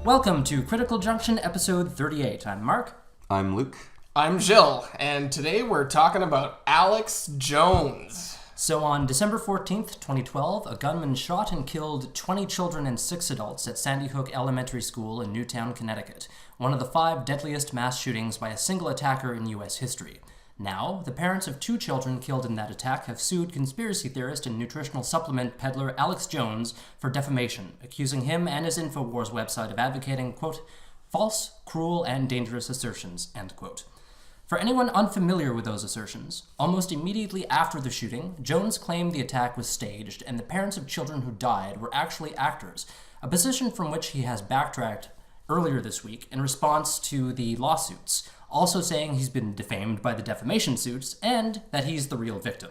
Welcome to Critical Junction, episode 38. I'm Mark. I'm Luke. I'm Jill, and today we're talking about Alex Jones. So on December 14th, 2012, a gunman shot and killed 20 children and 6 adults at Sandy Hook Elementary School in Newtown, Connecticut, one of the 5 deadliest mass shootings by a single attacker in U.S. history. Now, the parents of 2 children killed in that attack have sued conspiracy theorist and nutritional supplement peddler Alex Jones for defamation, accusing him and his InfoWars website of advocating, quote, false, cruel, and dangerous assertions, end quote. For anyone unfamiliar with those assertions, almost immediately after the shooting, Jones claimed the attack was staged and the parents of children who died were actually actors, a position from which he has backtracked earlier this week in response to the lawsuits, also saying he's been defamed by the defamation suits and that he's the real victim.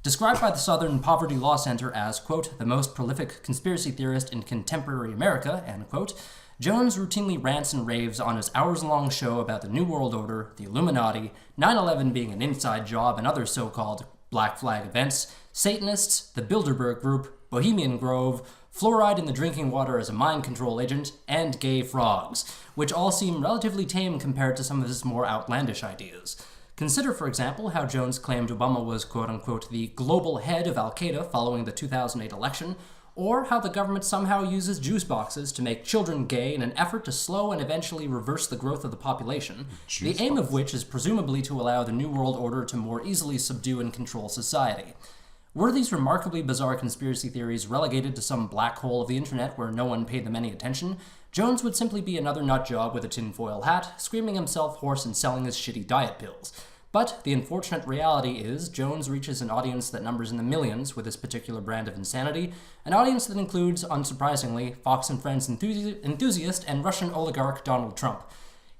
Described by the Southern Poverty Law Center as, quote, the most prolific conspiracy theorist in contemporary America, end quote, Jones routinely rants and raves on his hours-long show about the New World Order, the Illuminati, 9/11 being an inside job, and other so-called Black Flag events, Satanists, the Bilderberg Group, Bohemian Grove, fluoride in the drinking water as a mind control agent, and gay frogs, which all seem relatively tame compared to some of his more outlandish ideas. Consider, for example, how Jones claimed Obama was, quote-unquote, the global head of Al-Qaeda following the 2008 election, or how the government somehow uses juice boxes to make children gay in an effort to slow and eventually reverse the growth of the population, the aim of which is presumably to allow the New World Order to more easily subdue and control society. Were these remarkably bizarre conspiracy theories relegated to some black hole of the internet where no one paid them any attention, Jones would simply be another nutjob with a tinfoil hat, screaming himself hoarse and selling his shitty diet pills. But the unfortunate reality is Jones reaches an audience that numbers in the millions with this particular brand of insanity, an audience that includes, unsurprisingly, Fox and Friends enthusiast and Russian oligarch Donald Trump.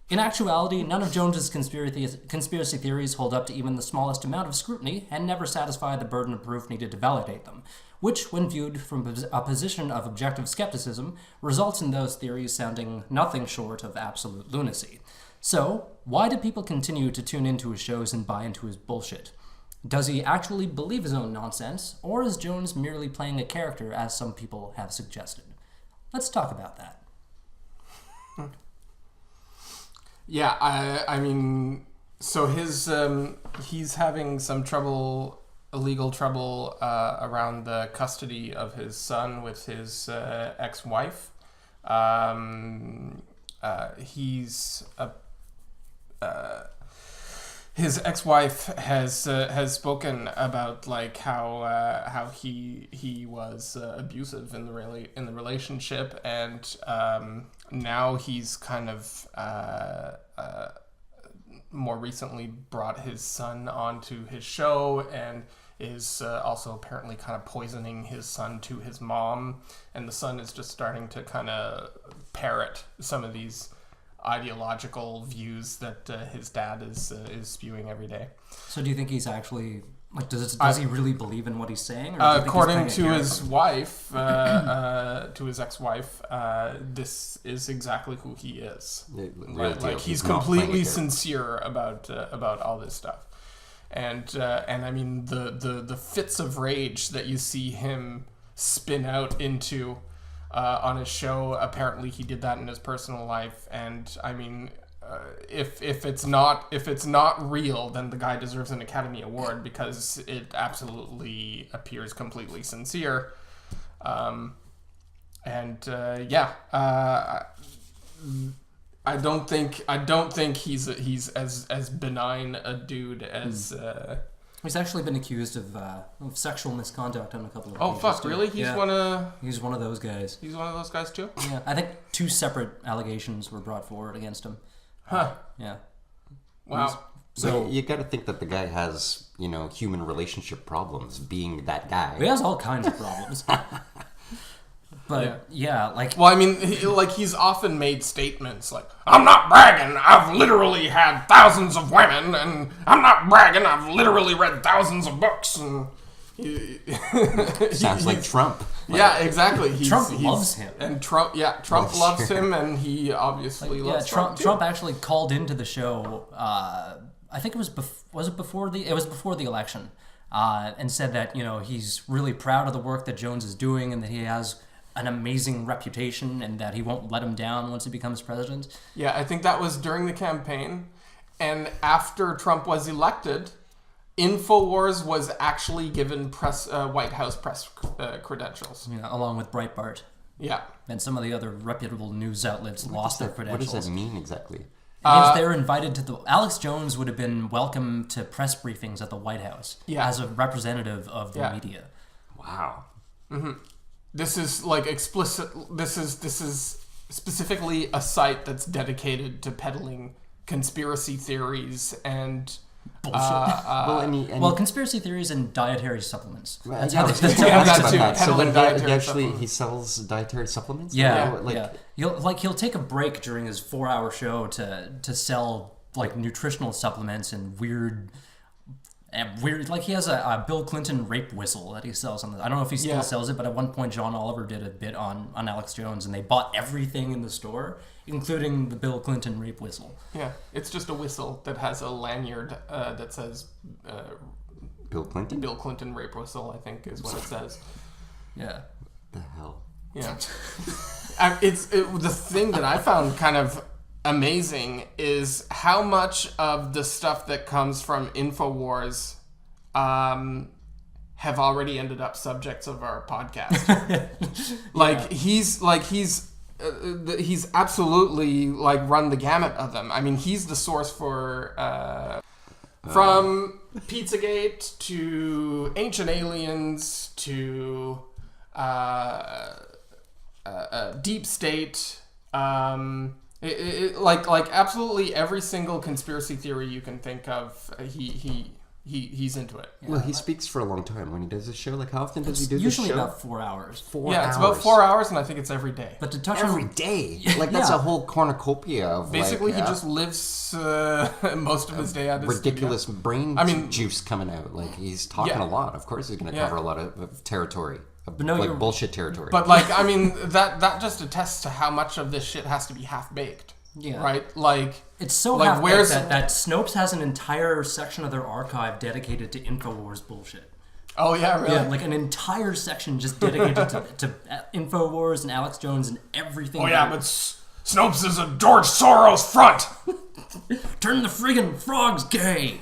In actuality, none of Jones's conspiracy theories hold up to even the smallest amount of scrutiny and never satisfy the burden of proof needed to validate them, which, when viewed from a position of objective skepticism, results in those theories sounding nothing short of absolute lunacy. So, why do people continue to tune into his shows and buy into his bullshit? Does he actually believe his own nonsense, or is Jones merely playing a character, as some people have suggested? Let's talk about that. Yeah, I mean, so he's having some illegal trouble around the custody of his son with his ex-wife. His ex-wife has spoken about like how he was abusive in the relationship, and now he's kind of more recently brought his son onto his show and is also apparently kind of poisoning his son to his mom, and the son is just starting to kind of parrot some of these ideological views that his dad is spewing every day. So do you think he's actually, like, does he really believe in what he's saying? Or according to his wife, to his ex-wife, this is exactly who he is. Like he's completely sincere about all this stuff. And I mean the fits of rage that you see him spin out into on his show, apparently he did that in his personal life, and I mean, if it's not real, then the guy deserves an Academy Award because it absolutely appears completely sincere. I don't think he's as benign a dude as. He's actually been accused of sexual misconduct on a couple of occasions. Oh fuck! Too. Really? He's one of those guys. He's one of those guys too. Yeah, I think 2 separate allegations were brought forward against him. Huh? Yeah. Wow. So you got to think that the guy has, human relationship problems. Being that guy, he has all kinds of problems. But yeah, like, well, I mean, he's often made statements like, "I'm not bragging. I've literally had thousands of women, and I'm not bragging. I've literally read thousands of books." And sounds like Trump. Yeah, exactly. Trump loves him, and Trump loves him, and he obviously loves Trump. Trump actually called into the show. I think it was before the election, and said that he's really proud of the work that Jones is doing, and that he has an amazing reputation and that he won't let him down once he becomes president. Yeah, I think that was during the campaign. And after Trump was elected, InfoWars was actually given White House press credentials. Yeah, along with Breitbart. Yeah. And some of the other reputable news outlets lost their credentials. What does that mean exactly? It means they were invited to Alex Jones would have been welcome to press briefings at the White House as a representative of the media. Wow. Mm-hmm. This is like explicit. This is specifically a site that's dedicated to peddling conspiracy theories and bullshit. Well, conspiracy theories and dietary supplements. That's how he sells dietary supplements. He'll take a break during his 4-hour show to sell like nutritional supplements and weird. Like he has a Bill Clinton rape whistle that he sells on. I don't know if he still sells it, but at one point John Oliver did a bit on Alex Jones, and they bought everything in the store, including the Bill Clinton rape whistle. Yeah, it's just a whistle that has a lanyard that says Bill Clinton? Bill Clinton rape whistle, I think is what it says. Yeah. The hell? Yeah. The thing that I found kind of amazing is how much of the stuff that comes from InfoWars have already ended up subjects of our podcast. He's absolutely like run the gamut of them. I mean, he's the source for from Pizzagate to Ancient Aliens to Deep State. Like absolutely every single conspiracy theory you can think of, he's into it. Well, he speaks for a long time when he does his show. Like, how often does he do this show? Usually about 4 hours. 4 hours. It's about 4 hours, and I think it's every day. But to touch every day, like that's a whole cornucopia of basically he just lives most of his day at his ridiculous studio. brain juice coming out. Like he's talking a lot. Of course, he's going to cover a lot of territory. Bullshit territory. But like, I mean, that just attests to how much of this shit has to be half baked. Yeah. Right? Like it's so half baked that Snopes has an entire section of their archive dedicated to InfoWars bullshit. Oh yeah, really? Yeah, like an entire section just dedicated to InfoWars and Alex Jones and everything. Oh yeah, but Snopes is a George Soros front. Turn the friggin' frogs gay.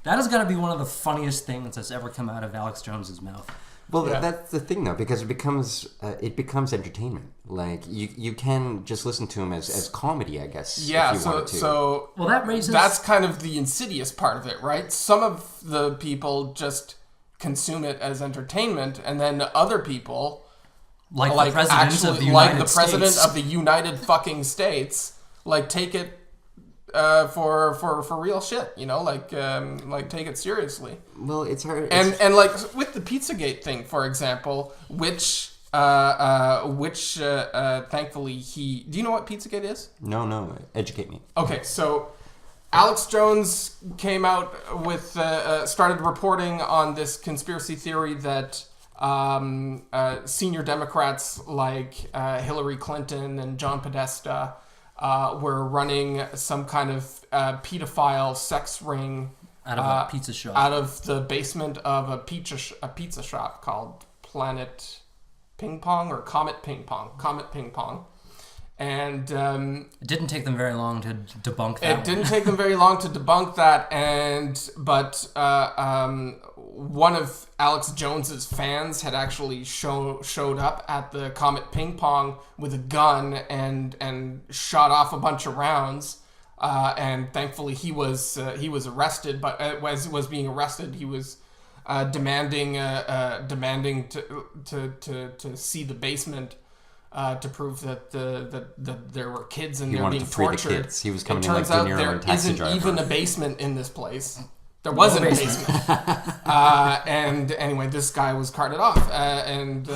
That has got to be one of the funniest things that's ever come out of Alex Jones's mouth. Well, that's the thing, though, because it becomes entertainment. Like you can just listen to him as comedy, I guess. Yeah. If you wanted to. So that's kind of the insidious part of it, right? Some of the people just consume it as entertainment, and then other people, like the president of the United States, of the United fucking States, like take it for real shit, you know, like take it seriously. Well, it's hard. And like with the Pizzagate thing, for example, which thankfully do you know what Pizzagate is? No, educate me. Okay, so Alex Jones came out with started reporting on this conspiracy theory that senior Democrats like Hillary Clinton and John Podesta were running some kind of pedophile sex ring out of a pizza shop, out of the basement of a pizza shop called Planet Ping Pong or Comet Ping Pong. And it didn't take them very long to debunk that. It didn't take them very long to debunk that, but one of Alex Jones's fans had actually showed up at the Comet Ping Pong with a gun and shot off a bunch of rounds. And thankfully he was arrested. But as he was being arrested, he was demanding to see the basement. To prove that there were kids in there being tortured. The kids. He was coming in like De Niro and Taxi Driver. There isn't even a basement in this place. There wasn't a basement. And anyway, this guy was carted off. And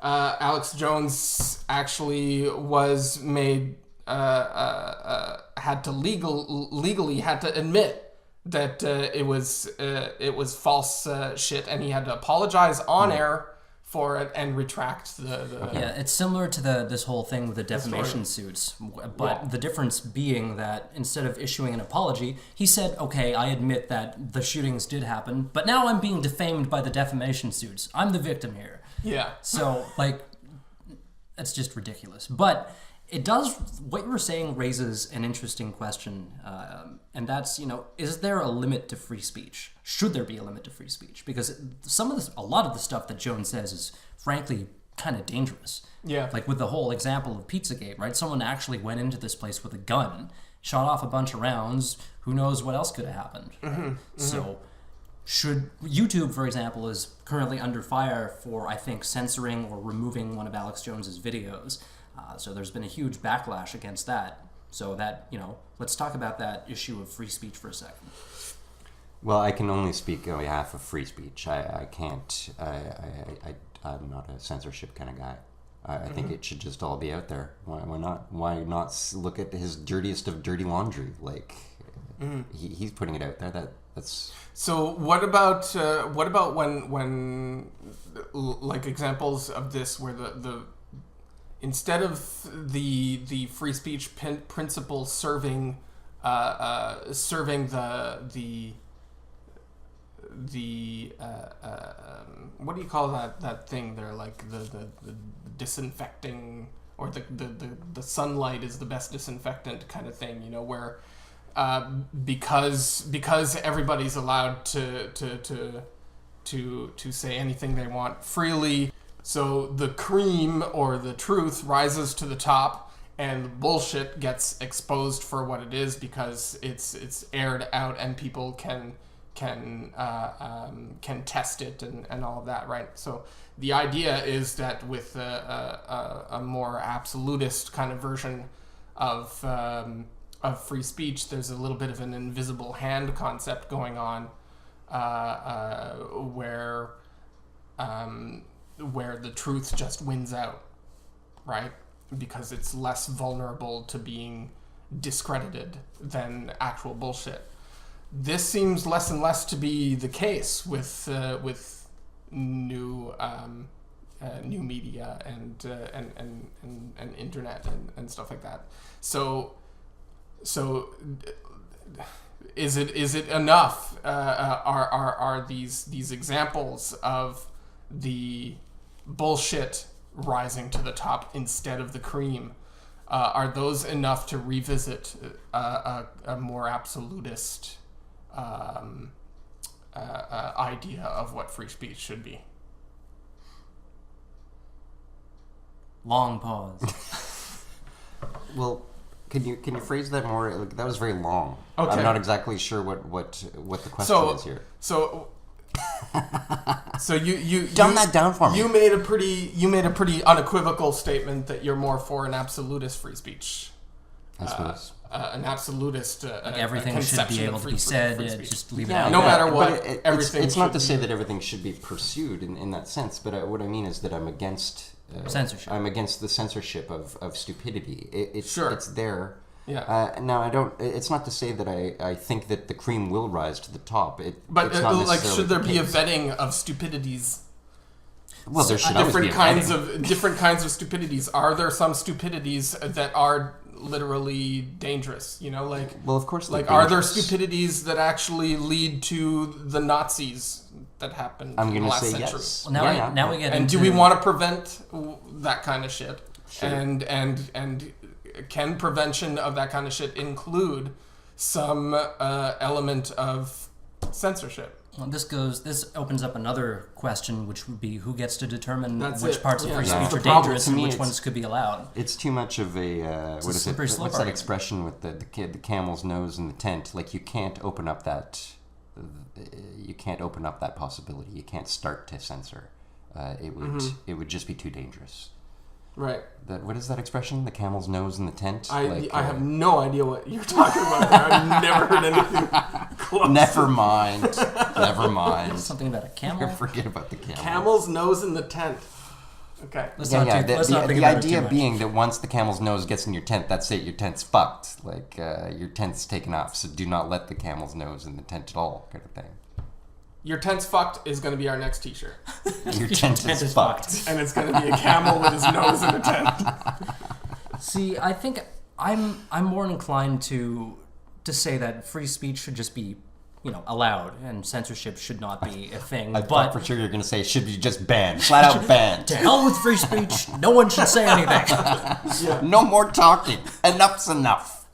Alex Jones actually was made had to legally admit that it was false shit, and he had to apologize on air for it and retract the Yeah, it's similar to this whole thing with the defamation suits, but the difference being that instead of issuing an apology, he said, okay, I admit that the shootings did happen, but now I'm being defamed by the defamation suits. I'm the victim here. Yeah. So, like, That's just ridiculous. But it does, what you were saying raises an interesting question, and that's, is there a limit to free speech? Should there be a limit to free speech? Because a lot of the stuff that Jones says is frankly kind of dangerous. Yeah. Like with the whole example of Pizzagate, right? Someone actually went into this place with a gun, shot off a bunch of rounds. Who knows what else could have happened? So should YouTube, for example, is currently under fire for, I think, censoring or removing one of Alex Jones's videos. So there's been a huge backlash against that. So that, let's talk about that issue of free speech for a second. Well, I can only speak on behalf of free speech. I can't. I'm not a censorship kind of guy. I think it should just all be out there. Why not? Why not look at his dirtiest of dirty laundry? Like he's putting it out there. That's. So what about when like examples of this where the instead of the free speech principle serving the what do you call that thing there, like the disinfecting, or the sunlight is the best disinfectant kind of thing, where because everybody's allowed to say anything they want freely, so the cream or the truth rises to the top and the bullshit gets exposed for what it is because it's aired out and people can test it and all of that, right? So the idea is that with a more absolutist kind of version of free speech, there's a little bit of an invisible hand concept going on, where the truth just wins out, right? Because it's less vulnerable to being discredited than actual bullshit. This seems less and less to be the case with new media and internet and stuff like that. So is it enough? Are these examples of the bullshit rising to the top instead of the cream? Are those enough to revisit a more absolutist idea of what free speech should be? Long pause. Well, can you phrase that more? Like, that was very long. Okay. I'm not exactly sure what the question is here. So you dumb that down for me. You made a pretty unequivocal statement that you're more for an absolutist free speech. I suppose. An absolutist like everything should be able to be said. Just leave it out. No matter what, everything. It's not to say that everything should be pursued in that sense, but what I mean is that I'm against censorship. I'm against the censorship of stupidity. It's there. Yeah. Now I don't. It's not to say that I think that the cream will rise to the top. But it's not like, should there be a vetting of stupidities? Well, there should always be a vetting. Different kinds of stupidities. Are there some stupidities that are literally dangerous? Well, of course. Like, are there stupidities that actually lead to the Nazis that happened in the last century? Yes. Well, now we get and into... do we want to prevent that kind of shit? Sure. And can prevention of that kind of shit include some element of censorship? Well, this opens up another question, which would be who gets to determine which parts of free Yeah. speech are problem. dangerous and which ones could be allowed. It's too much of a what is it? What's What's that expression with the camel's nose in the tent? Like, you can't open up that possibility. You can't start to censor. It would just be too dangerous. Right. What is that expression? The camel's nose in the tent? I have no idea what you're talking about there. I've never heard anything close. Never mind. Something about a camel? Forget about the camel. Camel's nose in the tent. Okay. The idea being that once the camel's nose gets in your tent, that's it. Your tent's fucked. Like, your tent's taken off. So do not let the camel's nose in the tent at all, kind of thing. Your tent's fucked is going to be our next t-shirt. Your tent is fucked. And it's going to be a camel with his nose in a tent. See, I think I'm more inclined to say that free speech should just be, allowed, and censorship should not be a thing. I but thought for sure you're going to say it should be just banned, flat out banned. To hell with free speech. No one should say anything. Yeah. No more talking. Enough's enough.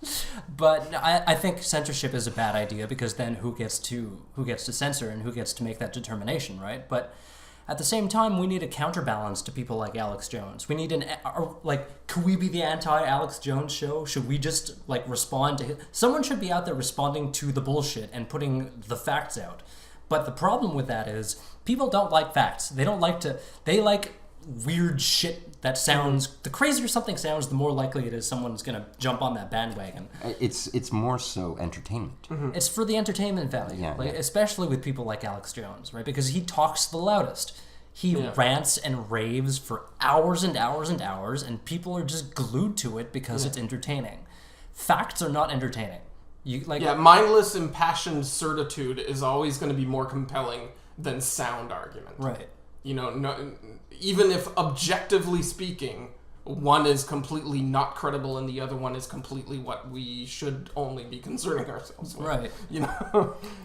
But I think censorship is a bad idea, because then who gets to censor and who gets to make that determination, right? But at the same time, we need a counterbalance to people like Alex Jones. We need could we be the anti-Alex Jones show? Should we just respond to someone should be out there responding to the bullshit and putting the facts out. But the problem with that is people don't like facts. They like weird shit that sounds, the crazier something sounds, the more likely it is someone's gonna jump on that bandwagon. It's more so entertainment. Mm-hmm. It's for the entertainment value, especially with people like Alex Jones, right? Because he talks the loudest. He rants and raves for hours and hours and hours, and people are just glued to it because it's entertaining. Facts are not entertaining. Mindless, impassioned certitude is always going to be more compelling than sound argument. Right. Even if objectively speaking, one is completely not credible and the other one is completely what we should only be concerning ourselves with. Right.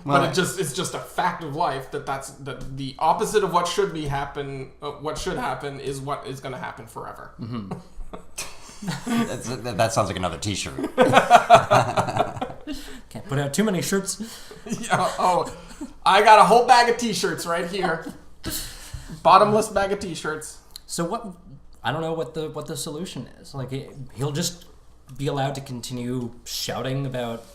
But it's just a fact of life that the opposite of what should happen is what is going to happen forever. Mm-hmm. That sounds like another t-shirt. Can't put out too many shirts. I got a whole bag of t-shirts right here. Bottomless bag of t-shirts. So I don't know what the solution is. He'll just be allowed to continue shouting about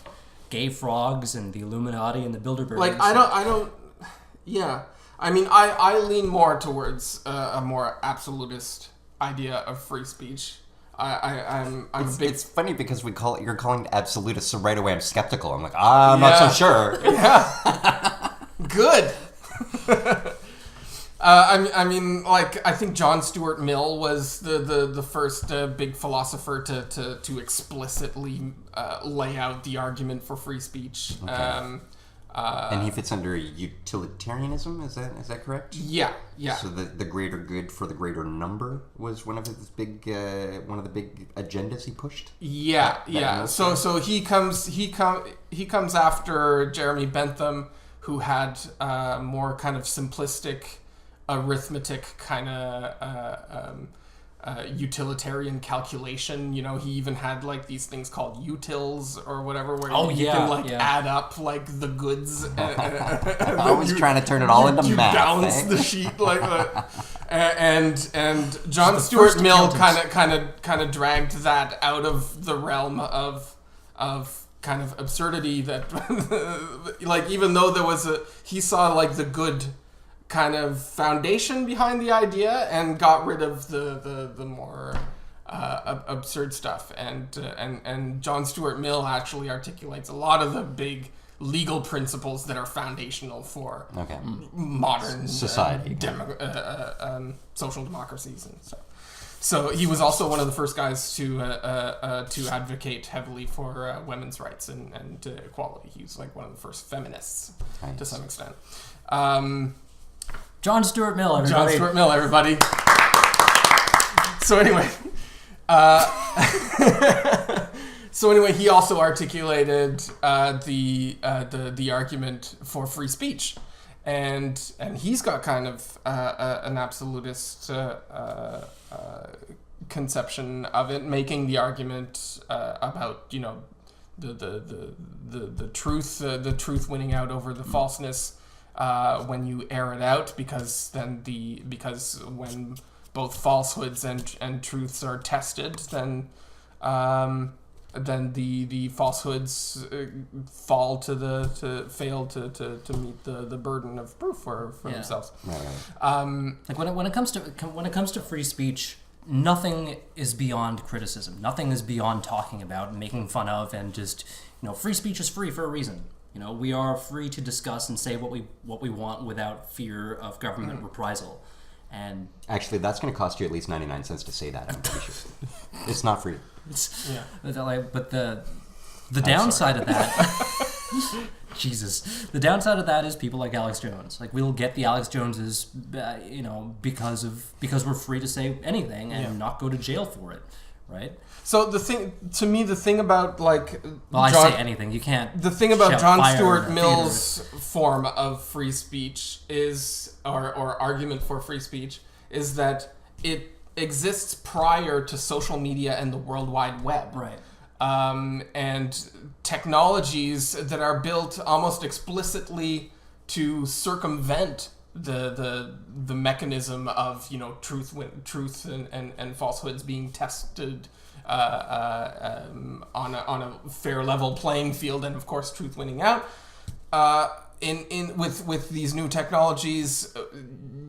gay frogs and the Illuminati and the Bilderbergs. I lean more towards a more absolutist idea of free speech. It's funny because you're calling it absolutist, so right away I'm skeptical. I'm like, I'm not so sure. Yeah. Good. I think John Stuart Mill was the first big philosopher to explicitly lay out the argument for free speech. Okay. And he fits under utilitarianism. Is that correct? Yeah. So the greater good for the greater number was one of the big agendas he pushed. Yeah. So he comes after Jeremy Bentham, who had more kind of simplistic arithmetic kind of utilitarian calculation. He even had these things called utils or whatever, where you can add up the goods. Always trying to turn it all into math. Balance the sheet like that. And John Stuart Mill kind of dragged that out of the realm of kind of absurdity, that even though he saw the good kind of foundation behind the idea and got rid of the more absurd stuff, and John Stuart Mill actually articulates a lot of the big legal principles that are foundational for modern society, social democracies and stuff. So he was also one of the first guys to advocate heavily for women's rights and equality. He was one of the first feminists to some extent. John Stuart Mill, everybody. So anyway, he also articulated the argument for free speech, and he's got kind of an absolutist conception of it, making the argument about the truth winning out over the falseness. When you air it out, because when both falsehoods and truths are tested, then the falsehoods fail to meet the burden of proof for themselves. Right. When it comes to free speech, nothing is beyond criticism. Nothing is beyond talking about, making fun of, and just free speech is free for a reason. We are free to discuss and say what we want without fear of government reprisal. And actually, that's going to cost you at least 99 cents to say that, I'm pretty sure. It's not free. But the downside of that... Jesus. The downside of that is people like Alex Jones. We'll get the Alex Joneses, because we're free to say anything and not go to jail for it. right? So the thing about like, well, I say anything. You can't. The thing about John Stuart Mill's theaters. form of free speech is, or argument for free speech, is that it exists prior to social media and the World Wide Web. Right. And technologies that are built almost explicitly to circumvent the mechanism of, you know, truth and falsehoods being tested on a fair level playing field, and of course truth winning out. With these new technologies,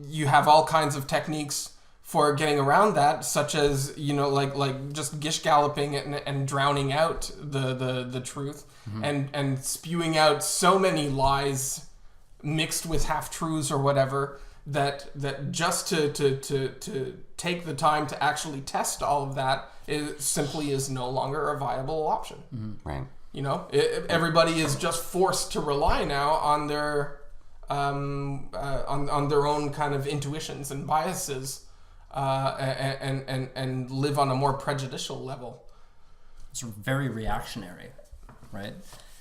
you have all kinds of techniques for getting around that, such as, you know, like just gish galloping and drowning out the truth, and spewing out so many lies mixed with half truths or whatever, that just to take the time to actually test all of that is no longer a viable option. Right. You know, everybody is just forced to rely now on their on their own kind of intuitions and biases, and live on a more prejudicial level. It's very reactionary, right?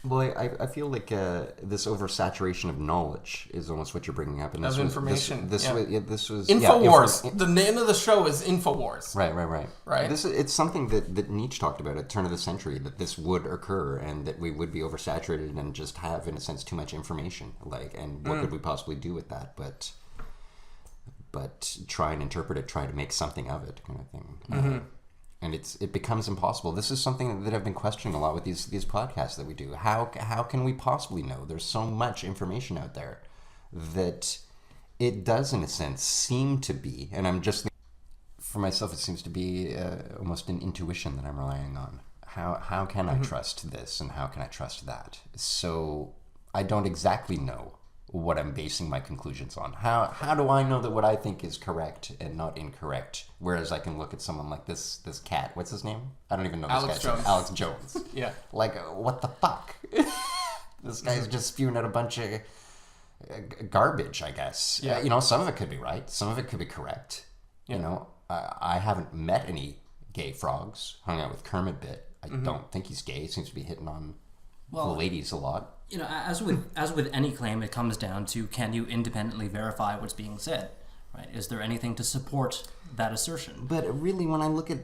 Well, I feel like this oversaturation of knowledge is almost what you're bringing up. And of information. This was InfoWars. The name of the show is InfoWars. Right. It's something that Nietzsche talked about at the turn of the century, that this would occur and that we would be oversaturated and just have, in a sense, too much information. Like, and what could we possibly do with that? But try and interpret it, try to make something of it, kind of thing. And it becomes impossible. This is something that I've been questioning a lot with these podcasts that we do. How can we possibly know? There's so much information out there that it does, in a sense, seem to be, and I'm just, for myself, it seems to be almost an intuition that I'm relying on. How can I trust this and how can I trust that? So I don't exactly know what I'm basing my conclusions on. How do I know that what I think is correct and not incorrect? Whereas I can look at someone like this cat. What's his name? I don't even know this guy's name. Alex Jones. Yeah. Like, what the fuck? This guy's just spewing out a bunch of garbage, I guess. Yeah. You know, some of it could be right. Some of it could be correct. Yeah. You know, I haven't met any gay frogs. Hung out with Kermit a bit. I don't think he's gay. He seems to be hitting on the ladies a lot. You know, as with any claim, it comes down to, can you independently verify what's being said, right? Is there anything to support that assertion? But really, when I look at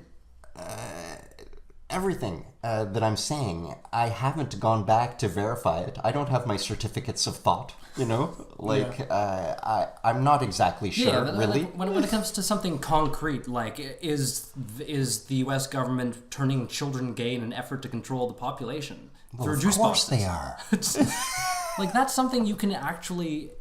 everything that I'm saying, I haven't gone back to verify it. I don't have my certificates of thought, you know? Like, I'm not exactly sure, really. When it comes to something concrete, like, is the U.S. government turning children gay in an effort to control the population? Well, of course they are. Like, that's something you can actually,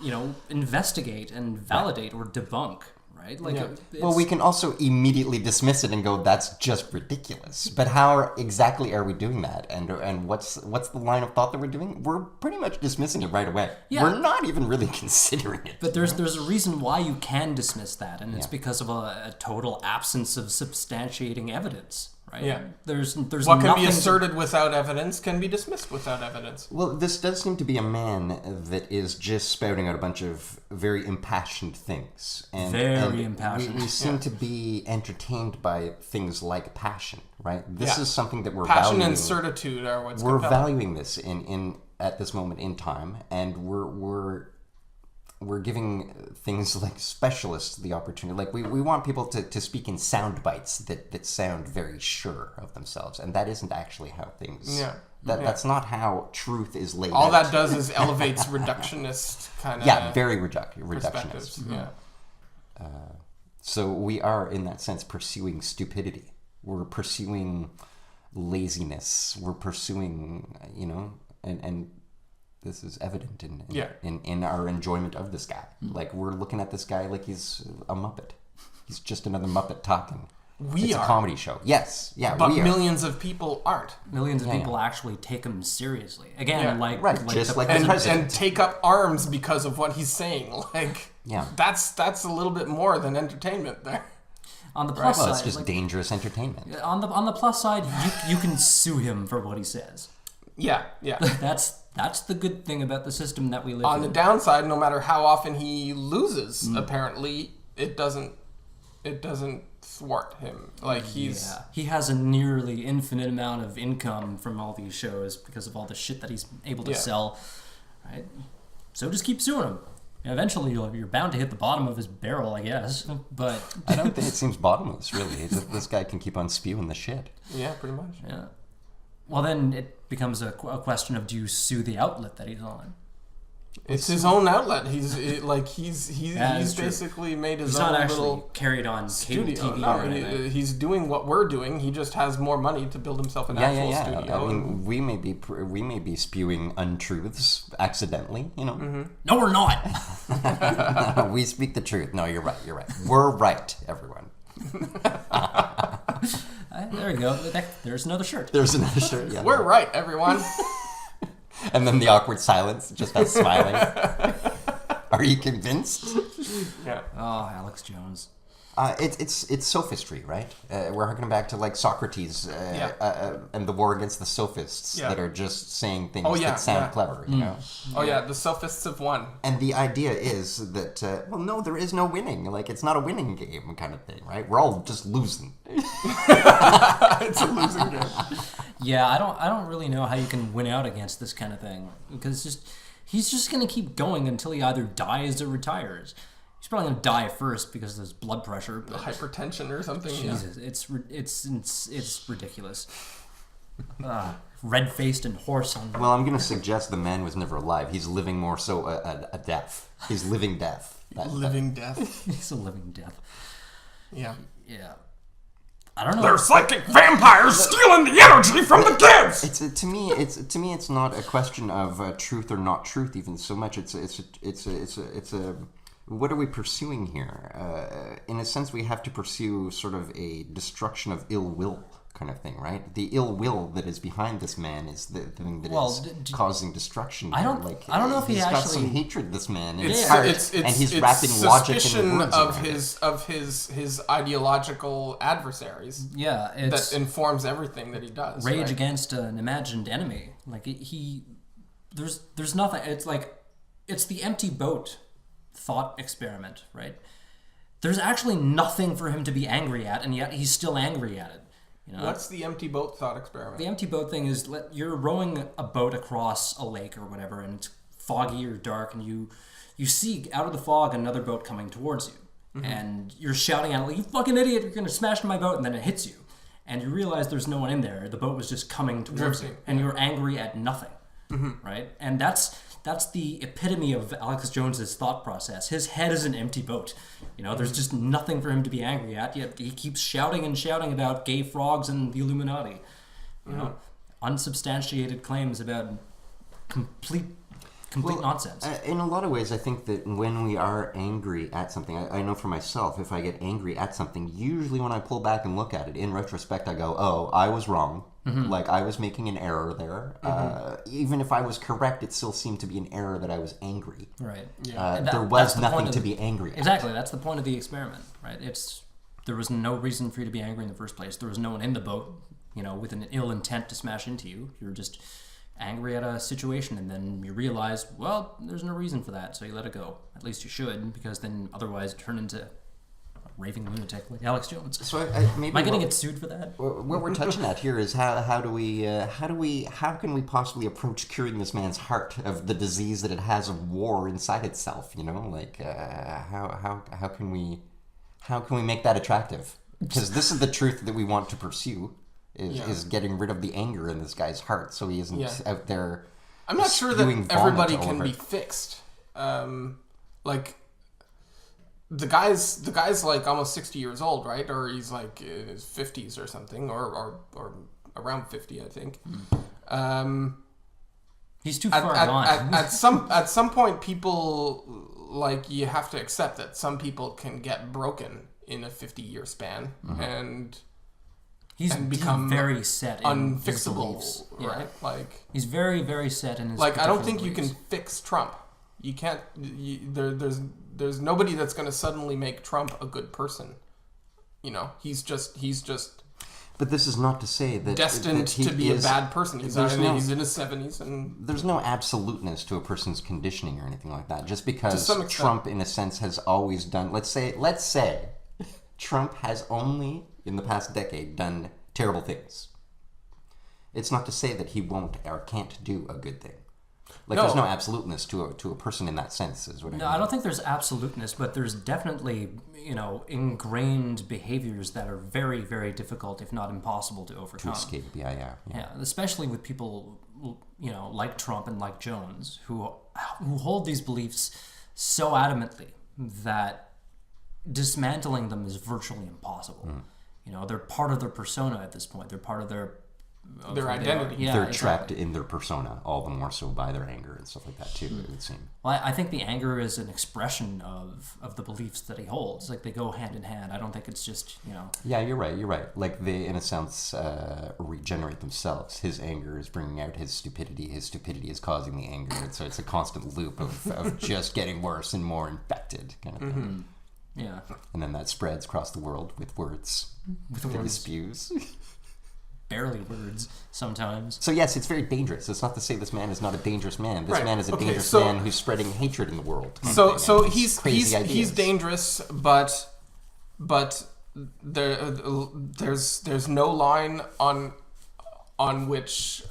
you know, investigate and validate or debunk, right? Like, well, we can also immediately dismiss it and go, that's just ridiculous. But how exactly are we doing that? And what's the line of thought that we're doing? We're pretty much dismissing it right away. Yeah. We're not even really considering it. But there's a reason why you can dismiss that, and it's because of a total absence of substantiating evidence. Right? Yeah. There's what can be asserted without evidence can be dismissed without evidence. Well, this does seem to be a man that is just spouting out a bunch of very impassioned things. Very impassioned. We seem to be entertained by things like passion, right? This is something that we're passion valuing. and certitude are what's we're compelling. valuing this in at this moment in time, and we're giving things like specialists the opportunity. Like, we want people to speak in sound bites that sound very sure of themselves, and that isn't actually how things... That's not how truth is laid All out. that does is elevates reductionist kind of... Yeah, very reductionist. Yeah. So we are, in that sense, pursuing stupidity. We're pursuing laziness. We're pursuing, you know, and this is evident in our enjoyment of this guy. Like, we're looking at this guy like he's a Muppet. He's just another Muppet talking. It's a comedy show. Yes. Yeah, but millions of people aren't. Millions of people actually take him seriously. Again, like just like the president. And take up arms because of what he's saying. Like, that's a little bit more than entertainment there. On the plus side, it's just dangerous entertainment. On the plus side, you can sue him for what he says. Yeah. That's the good thing about the system that we live in. On the downside, no matter how often he loses, apparently it doesn't thwart him. Like he has a nearly infinite amount of income from all these shows because of all the shit that he's able to sell. Right? So just keep suing him. Eventually, you're bound to hit the bottom of his barrel, I guess. But I don't think it seems bottomless, really. This guy can keep on spewing the shit. Yeah, pretty much. Yeah. Well, then it becomes a question of, do you sue the outlet that he's on? It's his own outlet. He's basically made his own little carried on studio. Cable TV No, or anything. he's doing what we're doing. He just has more money to build himself an actual studio. I mean, we may be spewing untruths accidentally, you know. Mm-hmm. No, we're not. We speak the truth. No, you're right. We're right, everyone. There we go. There's another shirt. Yeah. We're right, everyone. And then the awkward silence, just us smiling. Are you convinced? Yeah. Oh, Alex Jones. It's sophistry, right? We're harking back to like Socrates and the war against the sophists that are just saying things that sound clever, you know? Oh yeah, the sophists have won. And the idea is that no, there is no winning. Like it's not a winning game, kind of thing, right? We're all just losing. It's a losing game. Yeah, I don't really know how you can win out against this kind of thing because he's just gonna keep going until he either dies or retires. He's probably gonna die first because of his blood pressure, but hypertension or something. Jesus, it's ridiculous. Red-faced and hoarse. Well, I'm gonna suggest the man was never alive. He's living more so a death. He's living death. Living death. He's a living death. Yeah. Yeah. I don't know. They're psychic vampires stealing the energy from the kids. To me, it's not a question of truth or not truth, even so much. It's a what are we pursuing here? In a sense, we have to pursue sort of a destruction of ill will kind of thing, right? The ill will that is behind this man is the thing that is causing destruction. I don't know if he's he got actually some hatred. This man, in his heart, and he's wrapping logic in the words of his ideological adversaries. Yeah, that informs everything that he does. Rage against an imagined enemy. Like there's nothing. It's like it's the empty boat thought experiment, right? There's actually nothing for him to be angry at, and yet he's still angry at it. You know? What's the empty boat thought experiment? The empty boat thing is you're rowing a boat across a lake or whatever, and it's foggy or dark, and you see out of the fog another boat coming towards you, and you're shouting at it like, "You fucking idiot! You're gonna smash my boat!" And then it hits you, and you realize there's no one in there. The boat was just coming towards you, and you're angry at nothing, right? And that's the epitome of Alex Jones's thought process. His head is an empty boat. You know, there's just nothing for him to be angry at, yet he keeps shouting and shouting about gay frogs and the Illuminati. You know, unsubstantiated claims about complete nonsense. In a lot of ways, I think that when we are angry at something, I know for myself, if I get angry at something, usually when I pull back and look at it, in retrospect, I go, oh, I was wrong. Like, I was making an error there. Even if I was correct, it still seemed to be an error that I was angry. Right. Yeah. There was nothing to be angry at. Exactly. That's the point of the experiment, right? There was no reason for you to be angry in the first place. There was no one in the boat, you know, with an ill intent to smash into you. You were just angry at a situation, and then you realize, well, there's no reason for that, so you let it go. At least you should, because then otherwise you turn into raving lunatic like Alex Jones. So am I getting sued for that? What we're touching at here is how can we possibly approach curing this man's heart of the disease that it has of war inside itself? You know, like how can we make that attractive? Because this is the truth that we want to pursue. Is getting rid of the anger in this guy's heart, so he isn't out there. I'm not sure that everybody can be fixed. Like the guy's like almost 60 years old, right? Or he's like in his 50s or something, or around 50, I think. He's too far gone. At some point, people like you have to accept that some people can get broken in a 50-year span and. He's become very set in unfixable, his beliefs. Right? Yeah. Like he's very, very set in his. Like I don't think beliefs. you can fix Trump. You can't. There's nobody that's going to suddenly make Trump a good person. You know, he's just. But this is not to say that destined to be a bad person. He's in his 70s, and there's no absoluteness to a person's conditioning or anything like that. Just because Trump, in a sense, has always done. Let's say. Trump has only, in the past decade, done terrible things. It's not to say that he won't or can't do a good thing. Like, there's no absoluteness to a person in that sense, is what I mean. No, I don't think there's absoluteness, but there's definitely, ingrained behaviors that are very, very difficult, if not impossible, to overcome. To escape, yeah. Yeah, especially with people, like Trump and like Jones, who hold these beliefs so adamantly that dismantling them is virtually impossible. They're part of their persona at this point. They're part of their identity. They're trapped in their persona, all the more so by their anger and stuff like that too, it would seem. Well, I think the anger is an expression of the beliefs that he holds. Like, they go hand in hand. I don't think it's just, Yeah, you're right. Like, they, in a sense, regenerate themselves. His anger is bringing out his stupidity is causing the anger, and so it's a constant loop of just getting worse and more infected kind of thing. Yeah. And then that spreads across the world with words. With words. He spews. Barely words sometimes. So yes, it's very dangerous. It's not to say this man is not a dangerous man. This man is a dangerous man who's spreading hatred in the world. So he's dangerous, but there's no line on which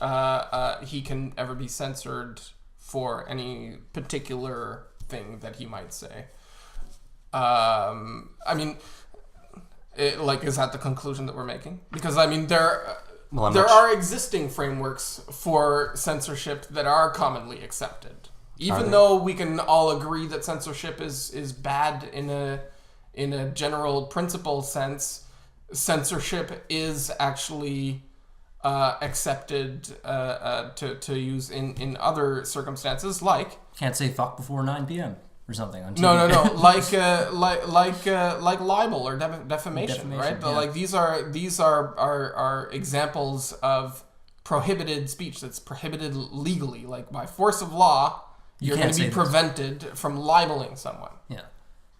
he can ever be censored for any particular thing that he might say. Is that the conclusion that we're making? Because there are existing frameworks for censorship that are commonly accepted. Even though we can all agree that censorship is bad in a general principle sense, censorship is actually accepted to use in other circumstances, like can't say fuck before 9 p.m. or something on TV. No. like libel or defamation, right? Yeah. Like these are examples of prohibited speech that's prohibited legally. Like, by force of law, you're going to be prevented from libeling someone. Yeah.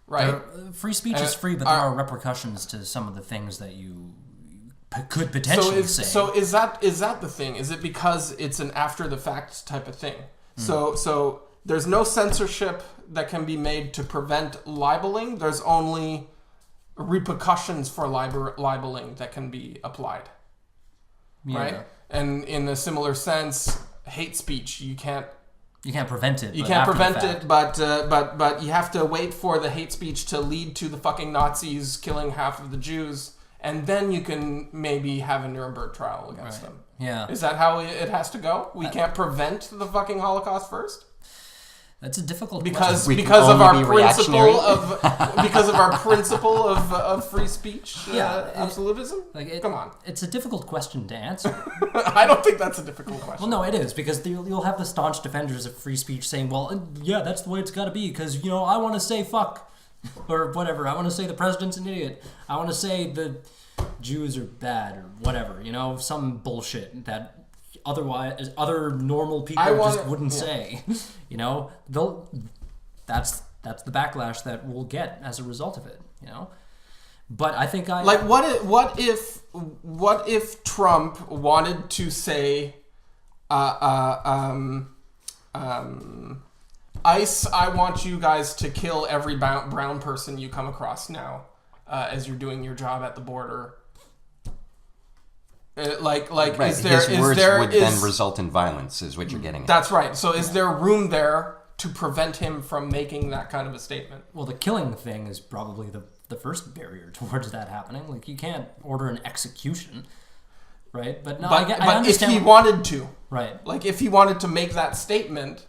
Right. Free speech is free, but there are repercussions to some of the things that you could potentially say. So is that the thing? Is it because it's an after the fact type of thing? So there's no censorship that can be made to prevent libeling. There's only repercussions for libeling that can be applied. Yeah. Right? And in a similar sense, hate speech, you can't prevent it. You can't prevent it, but you have to wait for the hate speech to lead to the fucking Nazis killing half of the Jews, and then you can maybe have a Nuremberg trial against them. Yeah. Is that how it has to go? We can't prevent the fucking Holocaust first? That's a difficult because question. because of our principle of free speech, absolutism. Come on, it's a difficult question to answer. I don't think that's a difficult question. Well, no, it is, because you'll have the staunch defenders of free speech saying, "Well, yeah, that's the way it's got to be," because I want to say fuck or whatever. I want to say the president's an idiot. I want to say the Jews are bad or whatever. Some bullshit that otherwise other normal people just wouldn't say. That's the backlash that we'll get as a result of it. But I think what if Trump wanted to say ICE, I want you guys to kill every brown person you come across now as you're doing your job at the border. Right. His words would then result in violence, is what you're getting at. That's right. So is there room there to prevent him from making that kind of a statement? Well, the killing thing is probably the first barrier towards that happening. Like, you can't order an execution, right? But no, I understand. If he wanted to, right? Like, if he wanted to make that statement,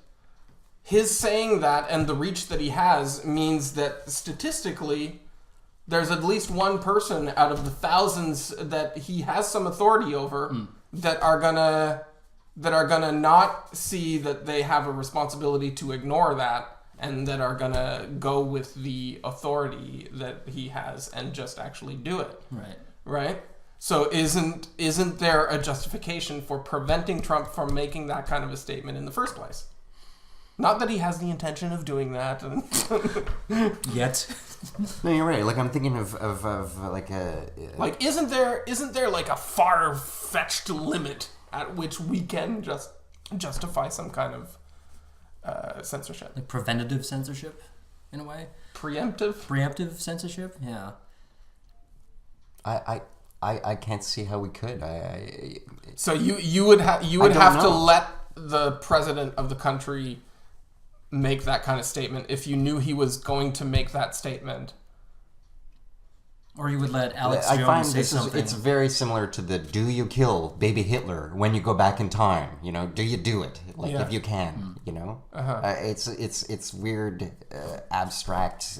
his saying that and the reach that he has means that statistically, there's at least one person out of the thousands that he has some authority over that are gonna not see that they have a responsibility to ignore that, and that are gonna go with the authority that he has and just actually do it. Right? So isn't there a justification for preventing Trump from making that kind of a statement in the first place? Not that he has the intention of doing that. Yet. No, you're right. Like, I'm thinking of like a... Like, isn't there like a far-fetched limit at which we can just justify some kind of censorship? Like preventative censorship, in a way? Preemptive? Preemptive censorship, yeah. I can't see how we could. So you would have to let the president of the country make that kind of statement if you knew he was going to make that statement. Or you would let Alex Jones find say something. It's very similar to the "Do you kill baby Hitler when you go back in time?" You know, do you do it if you can? You know, it's weird, abstract,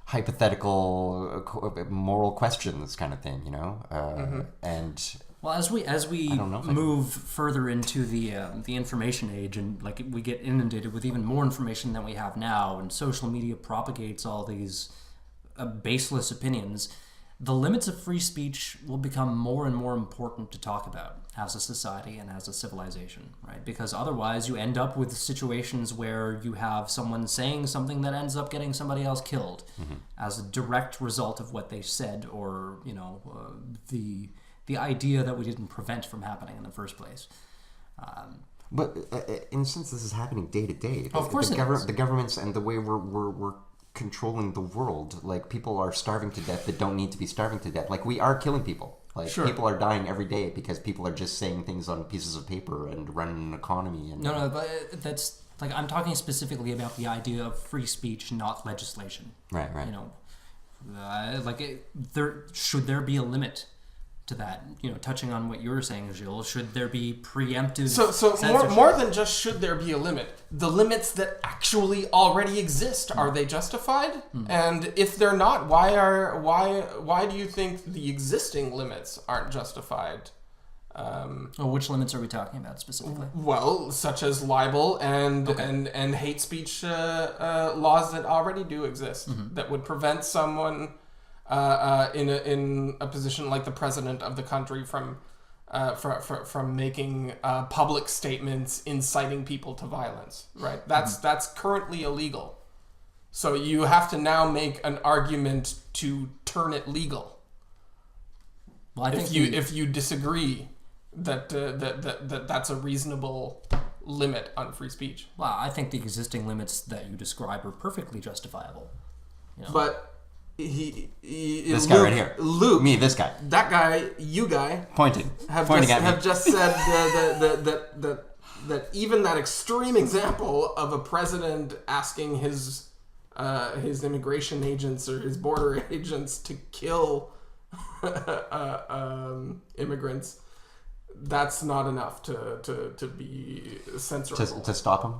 hypothetical, moral questions kind of thing. You know, and. Well, as we move further into the information age, and like we get inundated with even more information than we have now, and social media propagates all these baseless opinions, the limits of free speech will become more and more important to talk about as a society and as a civilization, right? Because otherwise you end up with situations where you have someone saying something that ends up getting somebody else killed as a direct result of what they said, or the idea that we didn't prevent from happening in the first place. But in a sense, this is happening day to day. Of course the governments and the way we're controlling the world. Like, people are starving to death that don't need to be starving to death. Like, we are killing people. Like, people are dying every day because people are just saying things on pieces of paper and running an economy. And No, but that's... Like, I'm talking specifically about the idea of free speech, not legislation. Right. You know, should there be a limit to that? You know, touching on what you were saying, Gilles, should there be preemptive So more than just should there be a limit, the limits that actually already exist, are they justified? And if they're not, why do you think the existing limits aren't justified? Which limits are we talking about specifically? Well, such as libel and hate speech laws that already do exist that would prevent someone in a position like the president of the country from making public statements inciting people to violence. Right? That's currently illegal. So you have to now make an argument to turn it legal. Well, I think if you disagree that's a reasonable limit on free speech. Well, I think the existing limits that you describe are perfectly justifiable. You know? But this guy right here, Luke, this guy, that guy, you guy, pointing at me, just said that even that extreme example of a president asking his immigration agents or his border agents to kill immigrants, that's not enough to be censorable. To stop him?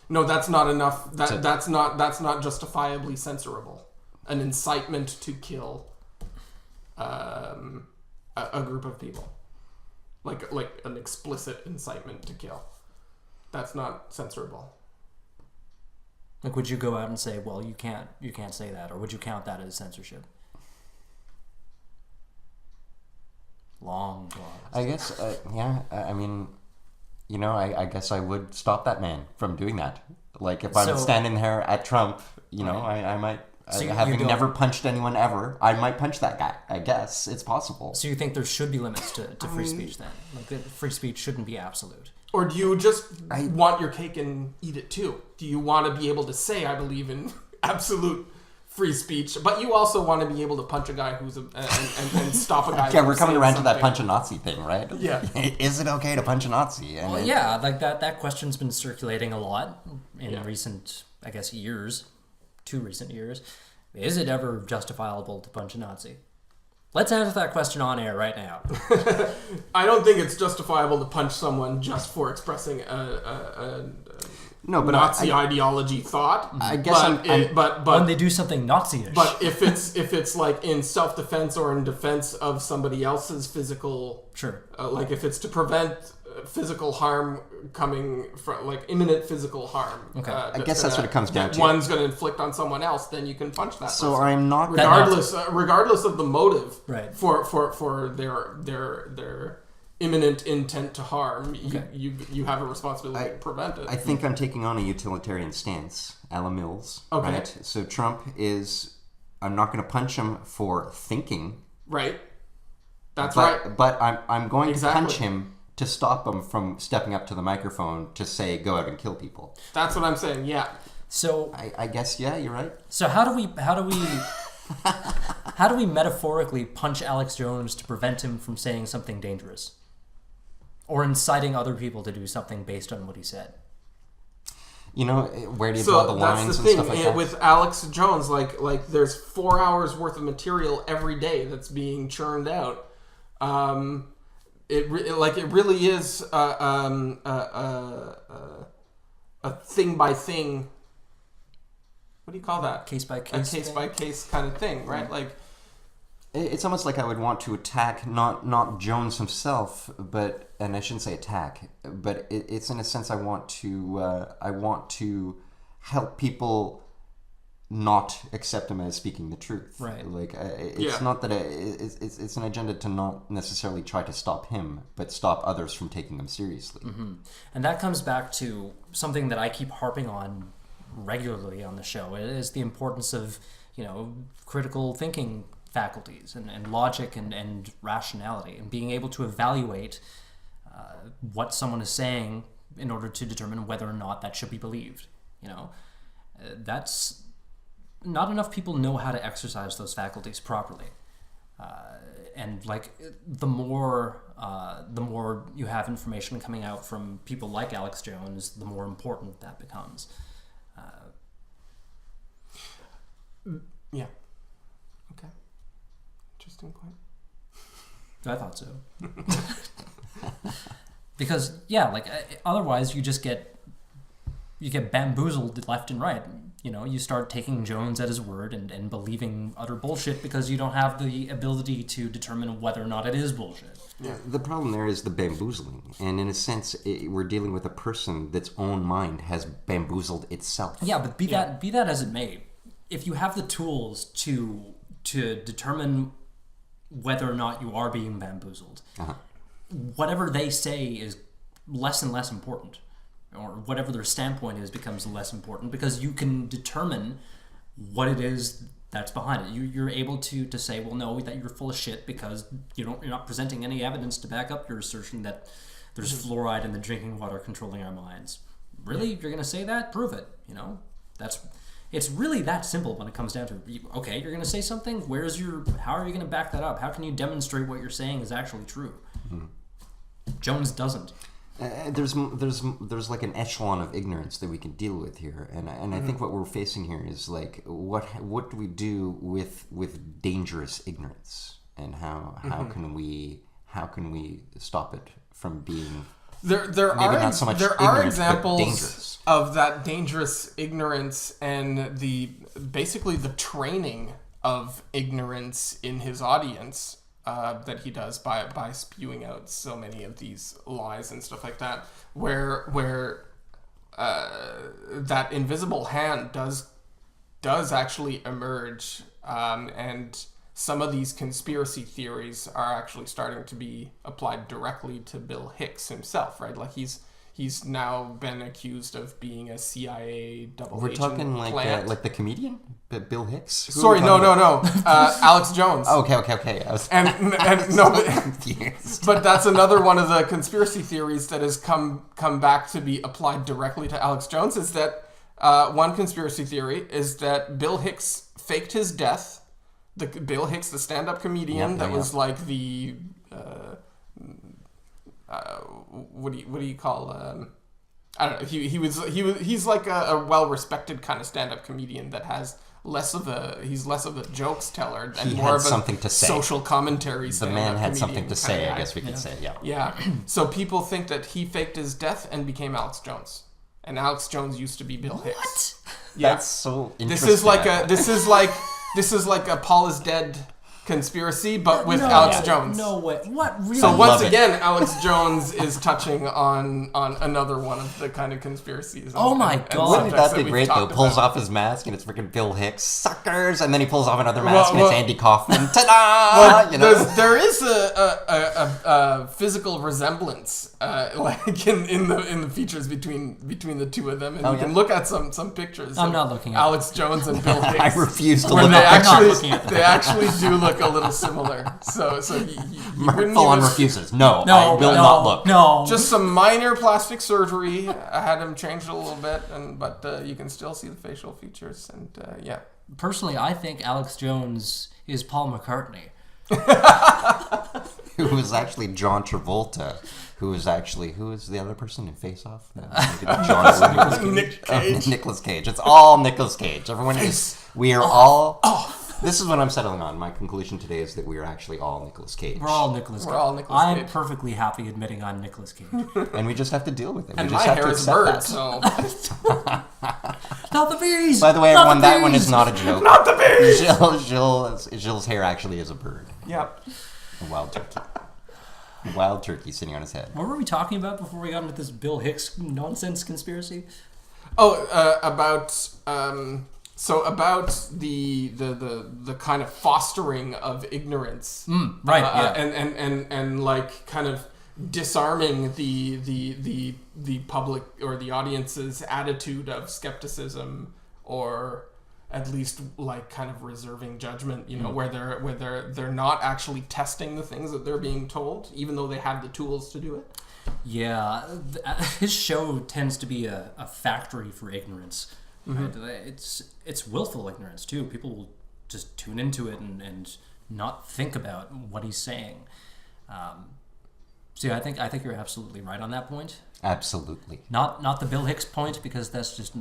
No, that's not enough. That's not justifiably censorable. An incitement to kill a group of people, like an explicit incitement to kill. That's not censorable. Like, would you go out and say, well, you can't say that, or would you count that as censorship? Long pause. I guess, I mean, you know, I guess I would stop that man from doing that. Like, if I'm standing there at Trump, you know, I might, having never punched anyone ever, I might punch that guy. I guess it's possible. So you think there should be limits to free speech then? Like, free speech shouldn't be absolute. Or do you just want your cake and eat it too? Do you want to be able to say, I believe in absolute free speech, but you also want to be able to punch a guy who's and stop a guy? Yeah, we're coming around to that punch a Nazi thing, right? Yeah. Is it okay to punch a Nazi? And like that question's been circulating a lot in recent, I guess, years. 2 recent years. Is it ever justifiable to punch a Nazi? Let's answer that question on air right now. I don't think it's justifiable to punch someone just for expressing a Nazi ideology thought. I guess, but when they do something Nazi-ish. But if it's like in self-defense or in defense of somebody else's physical, like if it's to prevent physical harm coming from, like, imminent physical harm. Okay. I guess that's what it comes down to. One's going to inflict on someone else, then you can punch that person. So I'm not regardless of the motive, right, for their imminent intent to harm. You have a responsibility to prevent it. I think I'm taking on a utilitarian stance, a la Mills. Okay. Right? So Trump I'm not going to punch him for thinking. Right. That's right. But I'm going to punch him to stop him from stepping up to the microphone to say, go out and kill people. That's what I'm saying, yeah. So I guess, yeah, you're right. So how do we How do we metaphorically punch Alex Jones to prevent him from saying something dangerous? Or inciting other people to do something based on what he said? You know, where do you draw the lines and stuff like that? With Alex Jones, like there's 4 hours worth of material every day that's being churned out. It really is a thing by thing. What do you call that? Case by case. A case by case kind of thing, right? Like, it's almost like I would want to attack not Jones himself, and I shouldn't say attack, but it's in a sense I want to help people not accept him as speaking the truth. Right. Like it's not that it's an agenda to not necessarily try to stop him, but stop others from taking them seriously. Mm-hmm. And that comes back to something that I keep harping on regularly on the show. It is the importance of, critical thinking faculties and logic and rationality, and being able to evaluate what someone is saying in order to determine whether or not that should be believed. That's not enough people know how to exercise those faculties properly. And the more you have information coming out from people like Alex Jones, the more important that becomes. Yeah. Okay. Interesting point. I thought so. Because otherwise you just get bamboozled left and right. You start taking Jones at his word and believing utter bullshit because you don't have the ability to determine whether or not it is bullshit. Yeah. The problem there is the bamboozling, and in a sense, we're dealing with a person that's own mind has bamboozled itself. Yeah, but be that as it may, if you have the tools to determine whether or not you are being bamboozled, whatever they say is less and less important, or whatever their standpoint is becomes less important, because you can determine what it is that's behind it. You're able to say, well, no, that you're full of shit because you're not presenting any evidence to back up your assertion that there's fluoride in the drinking water controlling our minds. Really? You're going to say that? Prove it. It's really that simple when it comes down to it. Okay, you're going to say something. How are you going to back that up? How can you demonstrate what you're saying is actually true? Mm-hmm. Jones doesn't. There's like an echelon of ignorance that we can deal with here, and I think what we're facing here is like what do we do with dangerous ignorance, and how can we stop it from being there are examples of that dangerous ignorance and basically the training of ignorance in his audience. That he does by spewing out so many of these lies and stuff like that, where that invisible hand does actually emerge, and some of these conspiracy theories are actually starting to be applied directly to Bill Hicks himself, right? Like he's now been accused of being a CIA double agent. We're talking like the comedian, Bill Hicks. Sorry, no. Alex Jones. Okay. And no, but that's another one of the conspiracy theories that has come back to be applied directly to Alex Jones. Is that one conspiracy theory is that Bill Hicks faked his death. Bill Hicks, the stand-up comedian, was like the. What do you call? I don't know. He's like a well-respected kind of stand-up comedian that has less of a jokes teller and more of a something to say. Social commentary. The man had something to say. I guess we could say, yeah. Yeah. So people think that he faked his death and became Alex Jones, and Alex Jones used to be Bill Hicks. What? Yeah. That's so interesting. This is like a Paul is dead conspiracy, but with Alex Jones. No way. What? Really? So once again, Alex Jones is touching on another one of the kind of conspiracies. Oh my God. Wouldn't that be great though? Pulls off his mask and it's freaking Bill Hicks, suckers, and then he pulls off another mask and it's Andy Kaufman. Ta-da! There is a physical resemblance, like in the features between the two of them, and you can look at some pictures. I'm not looking at Alex Jones and Bill Hicks. I refuse to look at they actually do look a little similar. So Mark full-on refuses. No, I will not look. No. Just some minor plastic surgery. I had him changed a little bit, but you can still see the facial features. And personally, I think Alex Jones is Paul McCartney. Who was actually John Travolta. Who is the other person in Face Off? Nicolas Cage. It's all Nicolas Cage. Everyone is. We are all. This is what I'm settling on. My conclusion today is that we are actually all Nicolas Cage. We're all Nicolas Cage. I'm perfectly happy admitting I'm Nicolas Cage. And we just have to deal with it. And we just my have hair to is accept bird, that. so... Not the bees! By the way, everyone, that one is not a joke. Not the bees! Gilles' hair actually is a bird. Yep. A wild turkey. A wild turkey sitting on his head. What were we talking about before we got into this Bill Hicks nonsense conspiracy? About the kind of fostering of ignorance, right? And like kind of disarming the public or the audience's attitude of skepticism, or at least like kind of reserving judgment. You know, where they're not actually testing the things that they're being told, even though they have the tools to do it. Yeah, his show tends to be a factory for ignorance. Mm-hmm. Right? It's willful ignorance too. People will just tune into it and not think about what he's saying. So yeah, I think you're absolutely right on that point. Absolutely. Not the Bill Hicks point, because that's just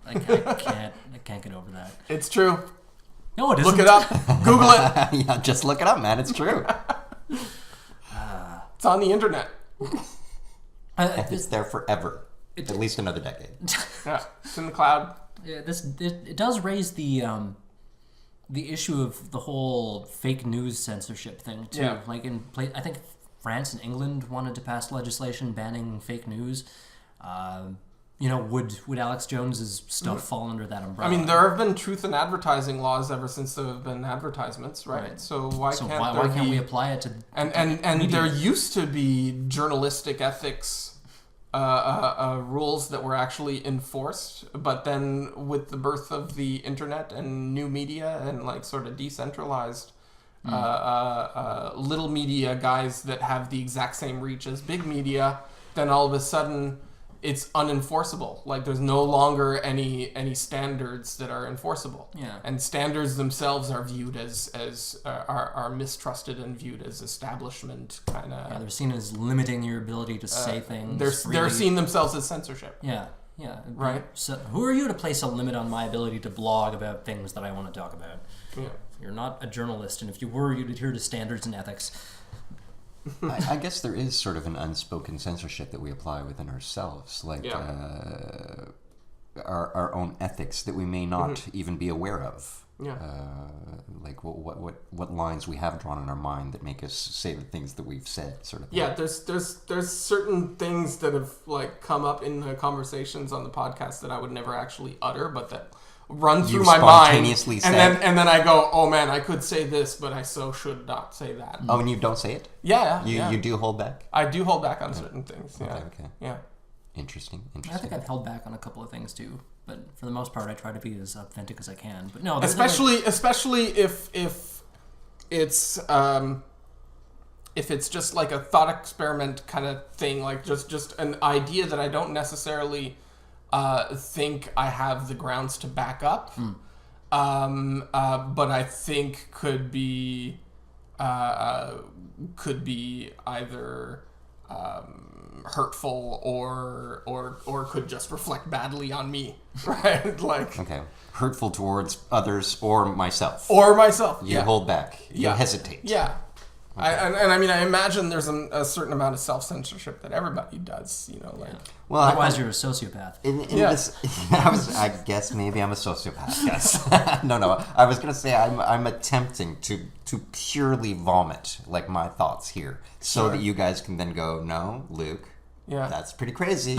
I can't get over that. It's true. No, it isn't. Look it up. Google it. Yeah, just look it up, man. It's true. It's on the internet. It's there forever. At least another decade. Yeah, it's in the cloud. Yeah, it does raise the issue of the whole fake news censorship thing too. Yeah. Like I think France and England wanted to pass legislation banning fake news. Would Alex Jones's stuff fall under that umbrella? I mean, there have been truth in advertising laws ever since there have been advertisements, right? So why can't we apply it to and there used to be journalistic ethics rules that were actually enforced, but then with the birth of the internet and new media and like sort of decentralized little media guys that have the exact same reach as big media, then all of a sudden it's unenforceable. Like there's no longer any standards that are enforceable. Yeah. And standards themselves are viewed as are mistrusted and viewed as establishment kind of. Yeah, they're seen as limiting your ability to say things. They're seen themselves as censorship. Yeah. Yeah. Right. So who are you to place a limit on my ability to blog about things that I want to talk about? Yeah. You're not a journalist, and if you were, you'd adhere to standards and ethics. I guess there is sort of an unspoken censorship that we apply within ourselves, like our own ethics that we may not even be aware of. Yeah. Like what lines we have drawn in our mind that make us say the things that we've said, sort of thing. Yeah, there's certain things that have like come up in the conversations on the podcast that I would never actually utter, but that run through my mind, and then I go, oh man, I could say this, but I should not say that. Oh, and you don't say it? Yeah. You do hold back? I do hold back on certain things. Yeah. Okay. Yeah. Interesting. I think I've held back on a couple of things too, but for the most part, I try to be as authentic as I can. But no, especially if it's just like a thought experiment kind of thing, like just an idea that I don't necessarily think I have the grounds to back up, but I think could be either hurtful or could just reflect badly on me, right? Like okay, hurtful towards others or myself. You hold back. You hesitate. Yeah. Okay. I imagine there's a certain amount of self-censorship that everybody does, like. Well, otherwise you're a sociopath. I guess maybe I'm a sociopath. Yes. No. I was gonna say I'm attempting to purely vomit like my thoughts here, so that you guys can then go, no, Luke. Yeah. That's pretty crazy.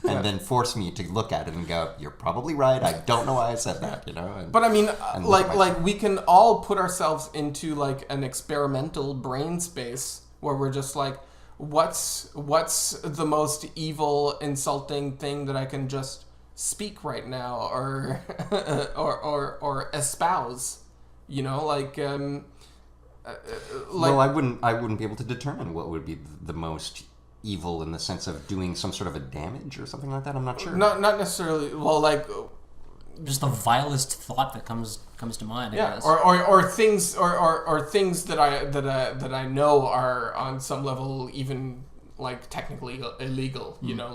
And then force me to look at it and go, you're probably right. I don't know why I said that, But I mean, like we can all put ourselves into like an experimental brain space where we're just like, what's the most evil, insulting thing that I can just speak right now or espouse, well, I wouldn't be able to determine what would be the most evil in the sense of doing some sort of a damage or something like that. I'm not sure. Not necessarily. Well, like just the vilest thought that comes to mind. I guess. Or things that I know are on some level even like technically illegal. You know,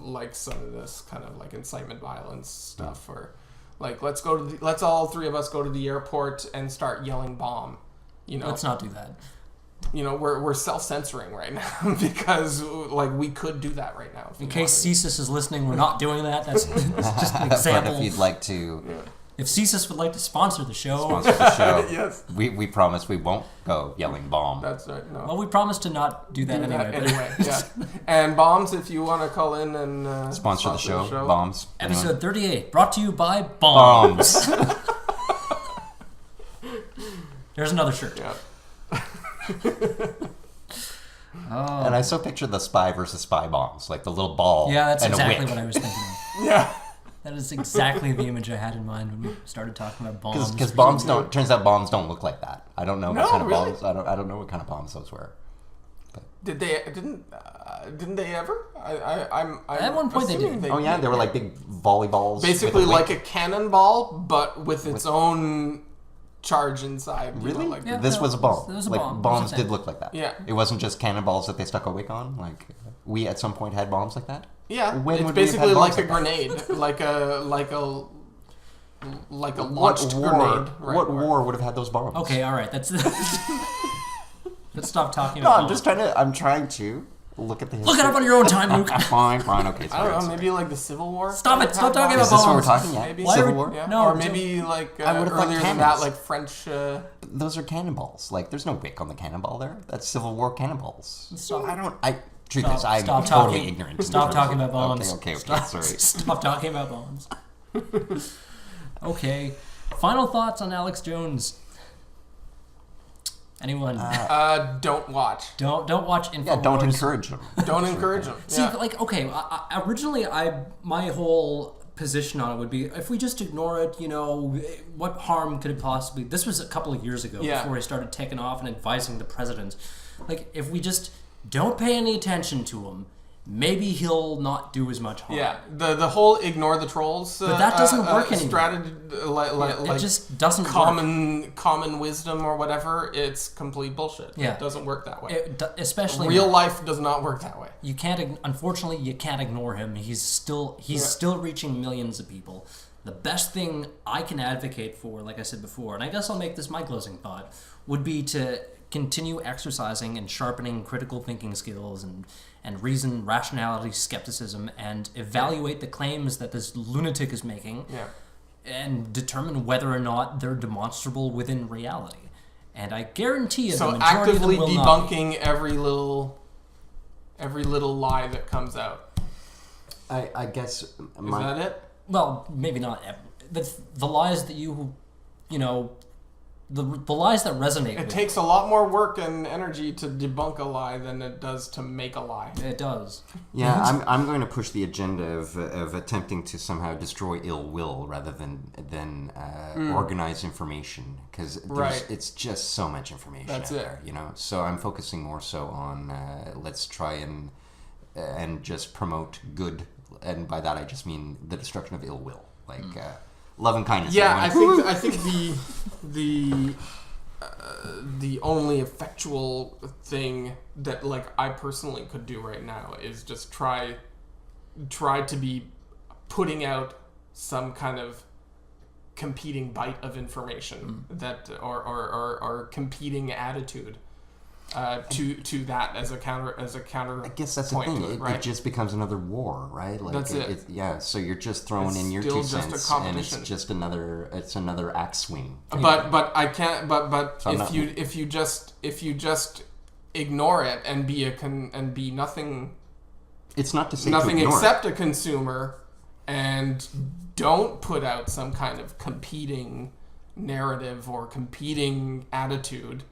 like some of this kind of like incitement violence stuff, or like let's all three of us go to the airport and start yelling bomb. You know, let's not do that. You know, we're self-censoring right now because like we could do that right now. In case CSIS is listening, we're not doing that. That's just an example. But if you'd like to... Yeah. If CSIS would like to sponsor the show... Yes. We promise we won't go yelling bomb. That's right. No. Well, we promise to not do that anyway. Yeah. And bombs, if you want to call in and... sponsor the show. Bombs. Episode 38, brought to you by Bombs. There's another shirt. Yeah. And I so picture the spy versus spy bombs, like the little ball. Yeah, that's and exactly a wick. what I was thinking of. Yeah. That is exactly the image I had in mind when we started talking about bombs. Because bombs don't. Turns out bombs don't look like that. I don't know what kind of really? bombs. I don't know what kind of bombs those were. But. Didn't they ever? I'm at one point they did. They were like big volleyballs. Basically like a cannonball, but with its own charge inside. Really? Like this was a bomb. It was a like bomb. bombs did look like that. Yeah. It wasn't just cannonballs that they stuck a wick on. Like we at some point had bombs like that. Yeah. When it's would we have basically had like bombs a grenade, like a launched grenade. Right? What war would have had those bombs? Okay, all right. Let's stop talking No, about I'm just trying to. I'm trying to look at the history. Look it up on your own time, Luke. Fine. Okay. I don't know. Maybe like the Civil War. Stop it! Stop talking about Is this what we're bombs. talking? Yeah. Maybe Civil War. Yeah. No, or maybe like I would've thought earlier than cannons. that, like French. Those are cannonballs. Like, there's no wick on the cannonball there. That's Civil War cannonballs. Stop. Truth is, I'm Stop totally talking. ignorant. Stop talking about bombs. Okay, Stop, sorry. Stop talking about bombs. Okay. Final thoughts on Alex Jones. Anyone? Don't watch. Don't watch Infowars. Yeah, don't encourage them. Don't encourage them. See, like, okay, originally my whole position on it would be, if we just ignore it, you know, what harm could it possibly... This was a couple of years ago, before he started taking off and advising the president. Like, if we just don't pay any attention to him, maybe he'll not do as much harm. Yeah, the whole ignore the trolls. But that doesn't work anymore. Strategy, It just doesn't work. Common wisdom or whatever. It's complete bullshit. Yeah. It doesn't work that way. Especially real life does not work that way. You can't. Unfortunately, you can't ignore him. He's still reaching millions of people. The best thing I can advocate for, like I said before, and I guess I'll make this my closing thought, would be to continue exercising and sharpening critical thinking skills and reason, rationality, skepticism, and evaluate the claims that this lunatic is making, and determine whether or not they're demonstrable within reality. And I guarantee you, the majority of them will actively not be. debunking every little lie that comes out. I guess... Is that it? Well, maybe not. The lies that you know, the lies that resonate. It takes a lot more work and energy to debunk a lie than it does to make a lie. It does. Yeah, I'm going to push the agenda of attempting to somehow destroy ill will rather than organize information, because it's just so much information out there, you know. So I'm focusing more so on let's try and just promote good, and by that I just mean the destruction of ill will, like love and kindness. Yeah, I think the only effectual thing that like I personally could do right now is just try to be putting out some kind of competing bite of information that or competing attitude to that as a counter. I guess that's the thing. It just becomes another war, right? Like that's it. So you're just throwing in your 2 cents, and it's just another axe swing. But I can't. But so if you just ignore it and be nothing. It's not to say nothing to except a consumer, and don't put out some kind of competing narrative or competing attitude.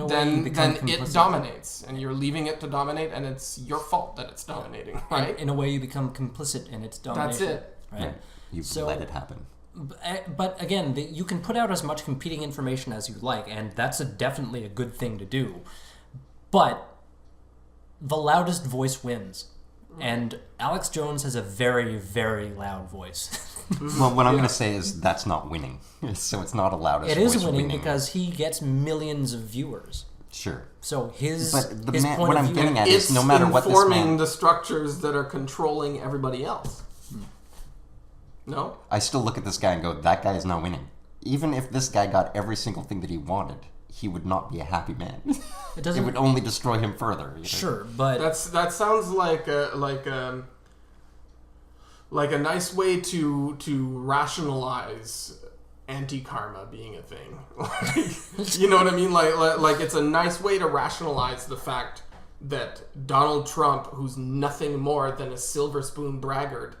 Then it dominates, and you're leaving it to dominate, and it's your fault that it's dominating, right? In a way, you become complicit in its domination. That's it. Right? You let it happen. But again, you can put out as much competing information as you like, and that's definitely a good thing to do. But the loudest voice wins. And Alex Jones has a very, very loud voice. Well, what I'm going to say is that's not winning. So it's not allowed as It is winning because he gets millions of viewers. Sure. So his point what I'm getting at it's is no matter what this informing the structures that are controlling everybody else. No? I still look at this guy and go, that guy is not winning. Even if this guy got every single thing that he wanted, he would not be a happy man. It would only destroy him further. You know? Sure, but that sounds like a nice way to rationalize anti-karma being a thing. You know what I mean? Like it's a nice way to rationalize the fact that Donald Trump, who's nothing more than a silver spoon braggart,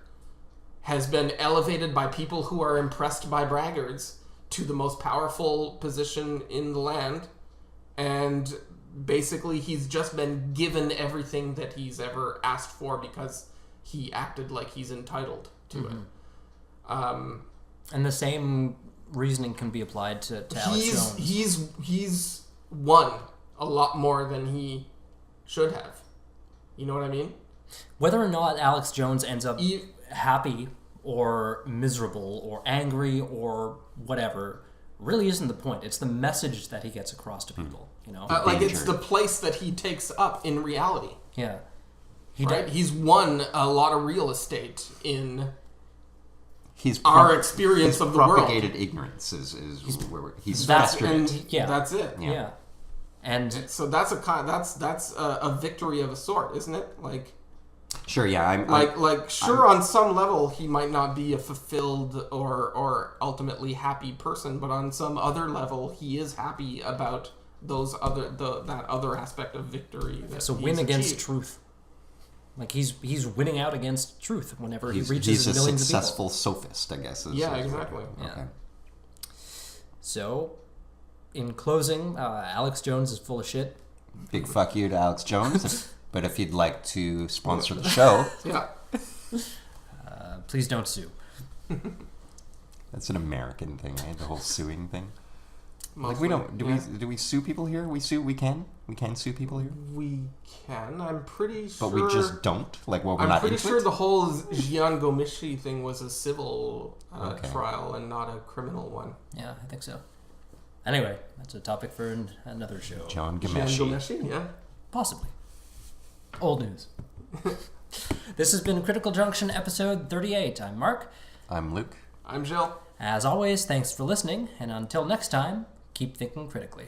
has been elevated by people who are impressed by braggarts to the most powerful position in the land, and basically he's just been given everything that he's ever asked for because he acted like he's entitled to it. And the same reasoning can be applied to Alex Jones. He's won a lot more than he should have. You know what I mean? Whether or not Alex Jones ends up happy or miserable or angry or whatever really isn't the point. It's the message that he gets across to people, you know? Like it's the place that he takes up in reality. Yeah. He's won a lot of real estate in our experience of the world. Propagated ignorance is where he's frustrated. That's it. Yeah. And so that's a victory of a sort, isn't it? Like, sure, yeah. On some level he might not be a fulfilled or ultimately happy person, but on some other level he is happy about that other aspect of victory. It's a win against truth. Like he's winning out against truth whenever he reaches millions of people. He's a successful sophist, I guess. Exactly. Yeah. Okay. So, in closing, Alex Jones is full of shit. Big fuck you to Alex Jones. But if you'd like to sponsor the show, please don't sue. That's an American thing, right? The whole suing thing. Mostly, like we don't do we sue people here? We can sue people here. We can. I'm pretty sure. But we just don't. Like, well, we're I'm not. pretty sure the whole Jian Gomishi thing was a civil trial and not a criminal one. Yeah, I think so. Anyway, that's a topic for another show. Jian Gomishi, yeah, possibly. Old news. This has been Critical Junction episode 38. I'm Mark. I'm Luke. I'm Jill. As always, thanks for listening, and until next time, keep thinking critically.